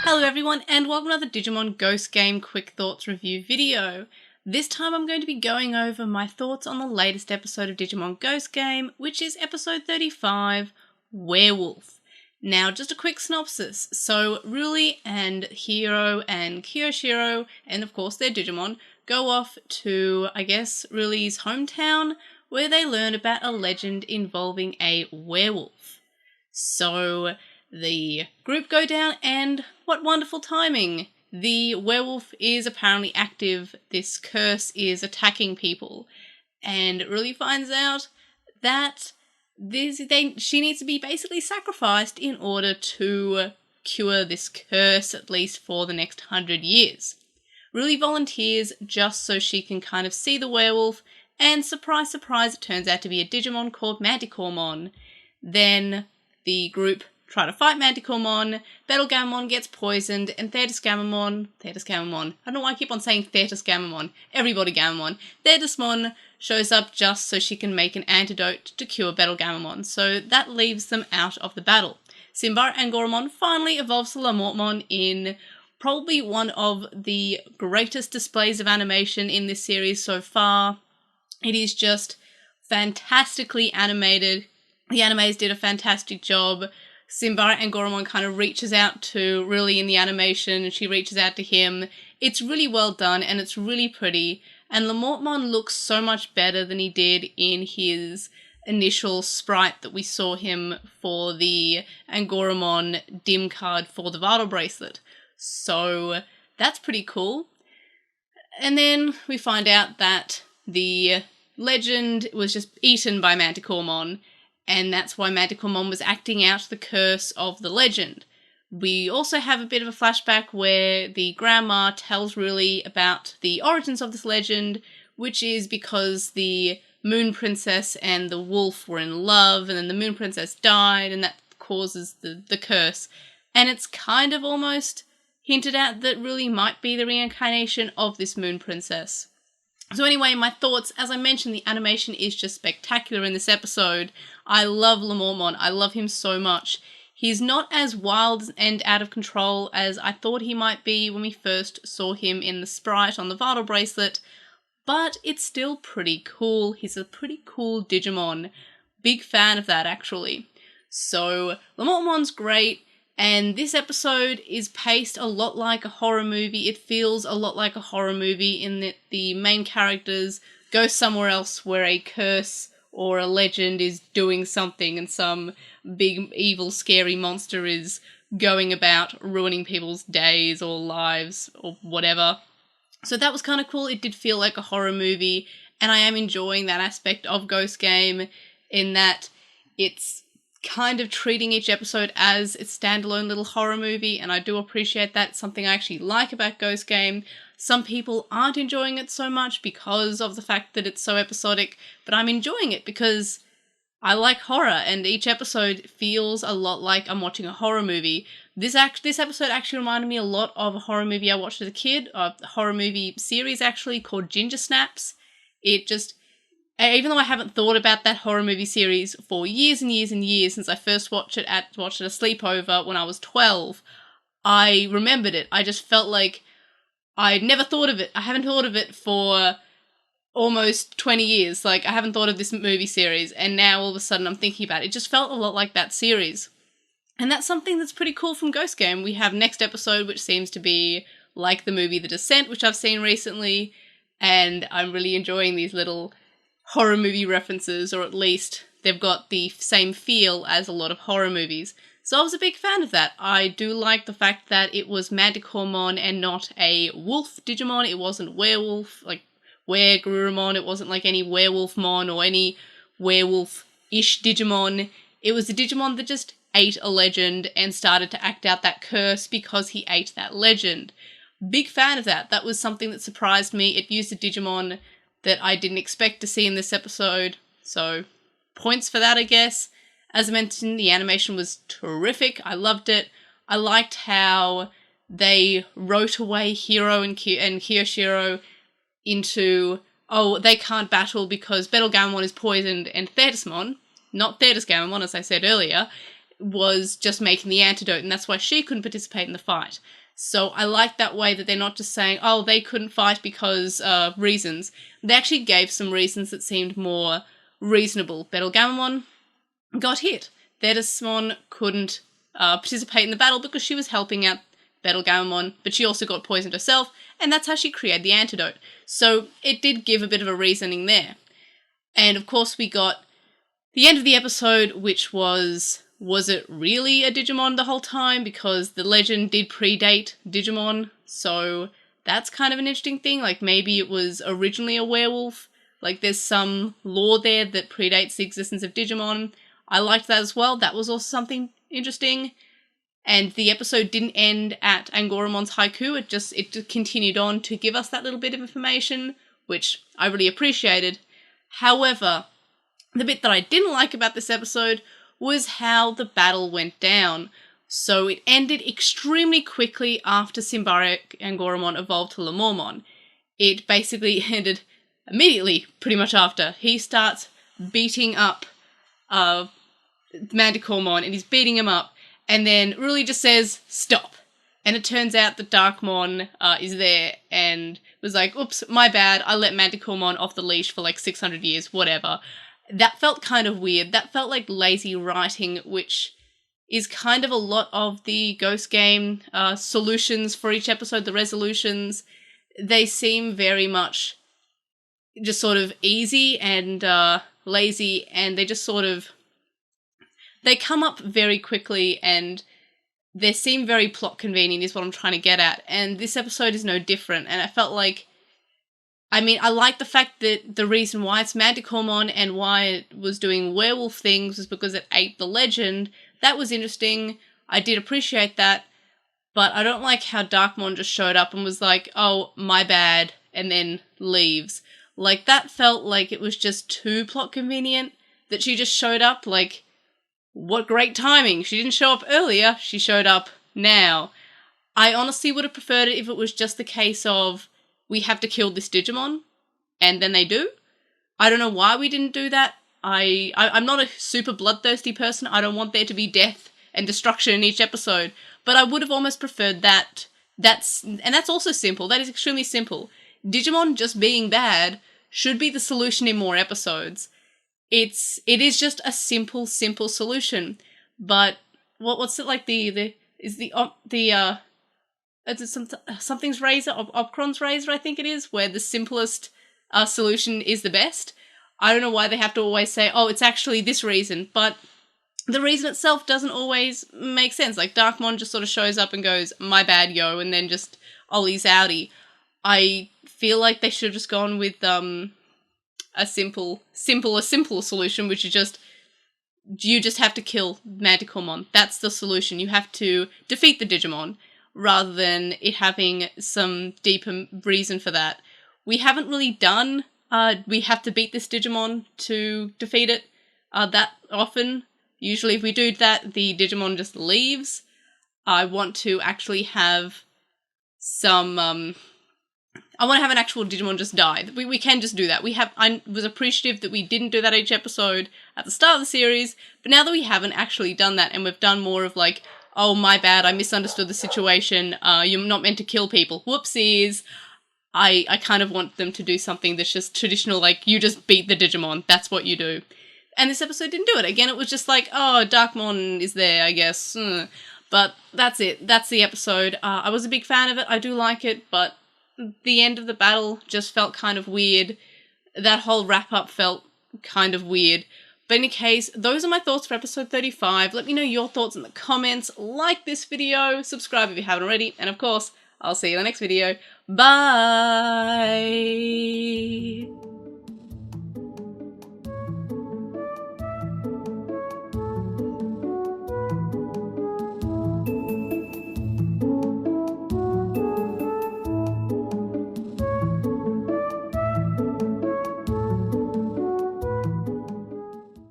Hello everyone and welcome to another Digimon Ghost Game Quick Thoughts review video. This time I'm going to be going over my thoughts on the latest episode of Digimon Ghost Game, which is episode 35, Werewolf. Now just a quick synopsis. So Ruli and Hiro and Kiyoshiro, and of course their Digimon, go off to, I guess, Ruli's hometown, where they learn about a legend involving a werewolf. So the group go down and what wonderful timing! The werewolf is apparently active, this curse is attacking people, and Ruli finds out that she needs to be basically sacrificed in order to cure this curse, at least for the next 100 years. Ruli volunteers just so she can kind of see the werewolf, and surprise surprise, it turns out to be a Digimon called Manticoremon. Then the group try to fight Manticoremon, Battlegamamon gets poisoned, and Thetisgamamon, I don't know why I keep on saying Thetisgamamon, everybody Gamamon, Thetismon shows up just so she can make an antidote to cure Battlegamamon, so that leaves them out of the battle. SymbareAngoramon finally evolves to Lamortmon in probably one of the greatest displays of animation in this series so far. It is just fantastically animated. The animators did a fantastic job. SymbareAngoramon kind of reaches out to Ruli in the animation, and she reaches out to him. It's really well done, and it's really pretty, and Lamortmon looks so much better than he did in his initial sprite that we saw him for the Angoramon dim card for the Vital Bracelet. So that's pretty cool. And then we find out that the legend was just eaten by Manticoremon, and that's why Manticoremon was acting out the curse of the legend. We also have a bit of a flashback where the grandma tells Ruli about the origins of this legend, which is because the Moon Princess and the wolf were in love, and then the Moon Princess died, and that causes the curse. And it's kind of almost hinted at that Ruli might be the reincarnation of this Moon Princess. So anyway, my thoughts, as I mentioned, the animation is just spectacular in this episode. I love Lamortmon, I love him so much. He's not as wild and out of control as I thought he might be when we first saw him in the sprite on the Vital Bracelet, but it's still pretty cool. He's a pretty cool Digimon. Big fan of that, actually. So, Lamortmon's great. And this episode is paced a lot like a horror movie. It feels a lot like a horror movie in that the main characters go somewhere else where a curse or a legend is doing something and some big evil scary monster is going about ruining people's days or lives or whatever. So that was kind of cool. It did feel like a horror movie, and I am enjoying that aspect of Ghost Game in that it's kind of treating each episode as its standalone little horror movie, and I do appreciate that. It's something I actually like about Ghost Game. Some people aren't enjoying it so much because of the fact that it's so episodic, but I'm enjoying it because I like horror, and each episode feels a lot like I'm watching a horror movie. This episode actually reminded me a lot of a horror movie I watched as a kid, a horror movie series actually called Ginger Snaps. Even though I haven't thought about that horror movie series for years and years and years since I first watched it at a sleepover when I was 12, I remembered it. I just felt like I'd never thought of it. I haven't thought of it for almost 20 years. Like, I haven't thought of this movie series, and now all of a sudden I'm thinking about it. It just felt a lot like that series. And that's something that's pretty cool from Ghost Game. We have next episode, which seems to be like the movie The Descent, which I've seen recently, and I'm really enjoying these little horror movie references, or at least they've got the same feel as a lot of horror movies. So I was a big fan of that. I do like the fact that it was Manticoremon and not a wolf Digimon. It wasn't werewolf, like werewolf. It wasn't like any werewolfmon or any werewolf-ish Digimon. It was a Digimon that just ate a legend and started to act out that curse because he ate that legend. Big fan of that. That was something that surprised me. It used a Digimon that I didn't expect to see in this episode, so points for that, I guess. As I mentioned, the animation was terrific. I loved it. I liked how they wrote away Hiro and Kiyoshiro into, oh, they can't battle because Battlegamamon is poisoned, and Thetismon, not Thetisgamamon as I said earlier, was just making the antidote, and that's why she couldn't participate in the fight. So I like that way that they're not just saying, oh, they couldn't fight because reasons. They actually gave some reasons that seemed more reasonable. Dandenong got hit. Dandenong couldn't participate in the battle because she was helping out Dandenong, but she also got poisoned herself, and that's how she created the antidote. So it did give a bit of a reasoning there. And of course we got the end of the episode, which was it really a Digimon the whole time? Because the legend did predate Digimon, so that's kind of an interesting thing. Like, maybe it was originally a werewolf. Like, there's some lore there that predates the existence of Digimon. I liked that as well. That was also something interesting. And the episode didn't end at Angoramon's haiku. It just continued on to give us that little bit of information, which I really appreciated. However, the bit that I didn't like about this episode was how the battle went down. So it ended extremely quickly after SymbareAngoramon evolved to Lamortmon. It basically ended immediately, pretty much after. He starts beating up Manticoremon, and he's beating him up, and then Ruli just says, stop. And it turns out that Darkmon is there and was like, oops, my bad, I let Manticoremon off the leash for like 600 years, whatever. That felt kind of weird. That felt like lazy writing, which is kind of a lot of the Ghost game solutions for each episode, the resolutions. They seem very much just sort of easy and lazy, and they just sort of... They come up very quickly, and they seem very plot convenient is what I'm trying to get at. And this episode is no different, and I felt like... I mean, I like the fact that the reason why it's Manticoremon and why it was doing werewolf things was because it ate the legend. That was interesting. I did appreciate that. But I don't like how Darkmon just showed up and was like, oh, my bad, and then leaves. Like, that felt like it was just too plot convenient that she just showed up. Like, what great timing. She didn't show up earlier. She showed up now. I honestly would have preferred it if it was just the case of, we have to kill this Digimon, and then they do. I don't know why we didn't do that. I'm not a super bloodthirsty person. I don't want there to be death and destruction in each episode, but I would have almost preferred that. That's also simple. That is extremely simple. Digimon just being bad should be the solution in more episodes. It is just a simple solution. But what's it like something's razor, Opcron's razor, I think it is, where the simplest solution is the best. I don't know why they have to always say, oh, it's actually this reason, but the reason itself doesn't always make sense. Like, Darkmon just sort of shows up and goes, my bad, yo, and then just ollies outie. I feel like they should have just gone with a simple solution, which is just, you just have to kill Manticoremon. That's the solution. You have to defeat the Digimon, rather than it having some deeper reason for that. We haven't really done, we have to beat this Digimon to defeat it that often. Usually if we do that, the Digimon just leaves. I want to actually have some, I want to have an actual Digimon just die. We can just do that. I was appreciative that we didn't do that each episode at the start of the series, but now that we haven't actually done that, and we've done more of like, oh, my bad, I misunderstood the situation, you're not meant to kill people, whoopsies. I kind of want them to do something that's just traditional, like, you just beat the Digimon, that's what you do. And this episode didn't do it. Again, it was just like, oh, Darkmon is there, I guess. But that's it. That's the episode. I was a big fan of it. I do like it, but the end of the battle just felt kind of weird. That whole wrap-up felt kind of weird. But in any case, those are my thoughts for episode 35. Let me know your thoughts in the comments. Like this video, subscribe if you haven't already, and of course, I'll see you in the next video. Bye!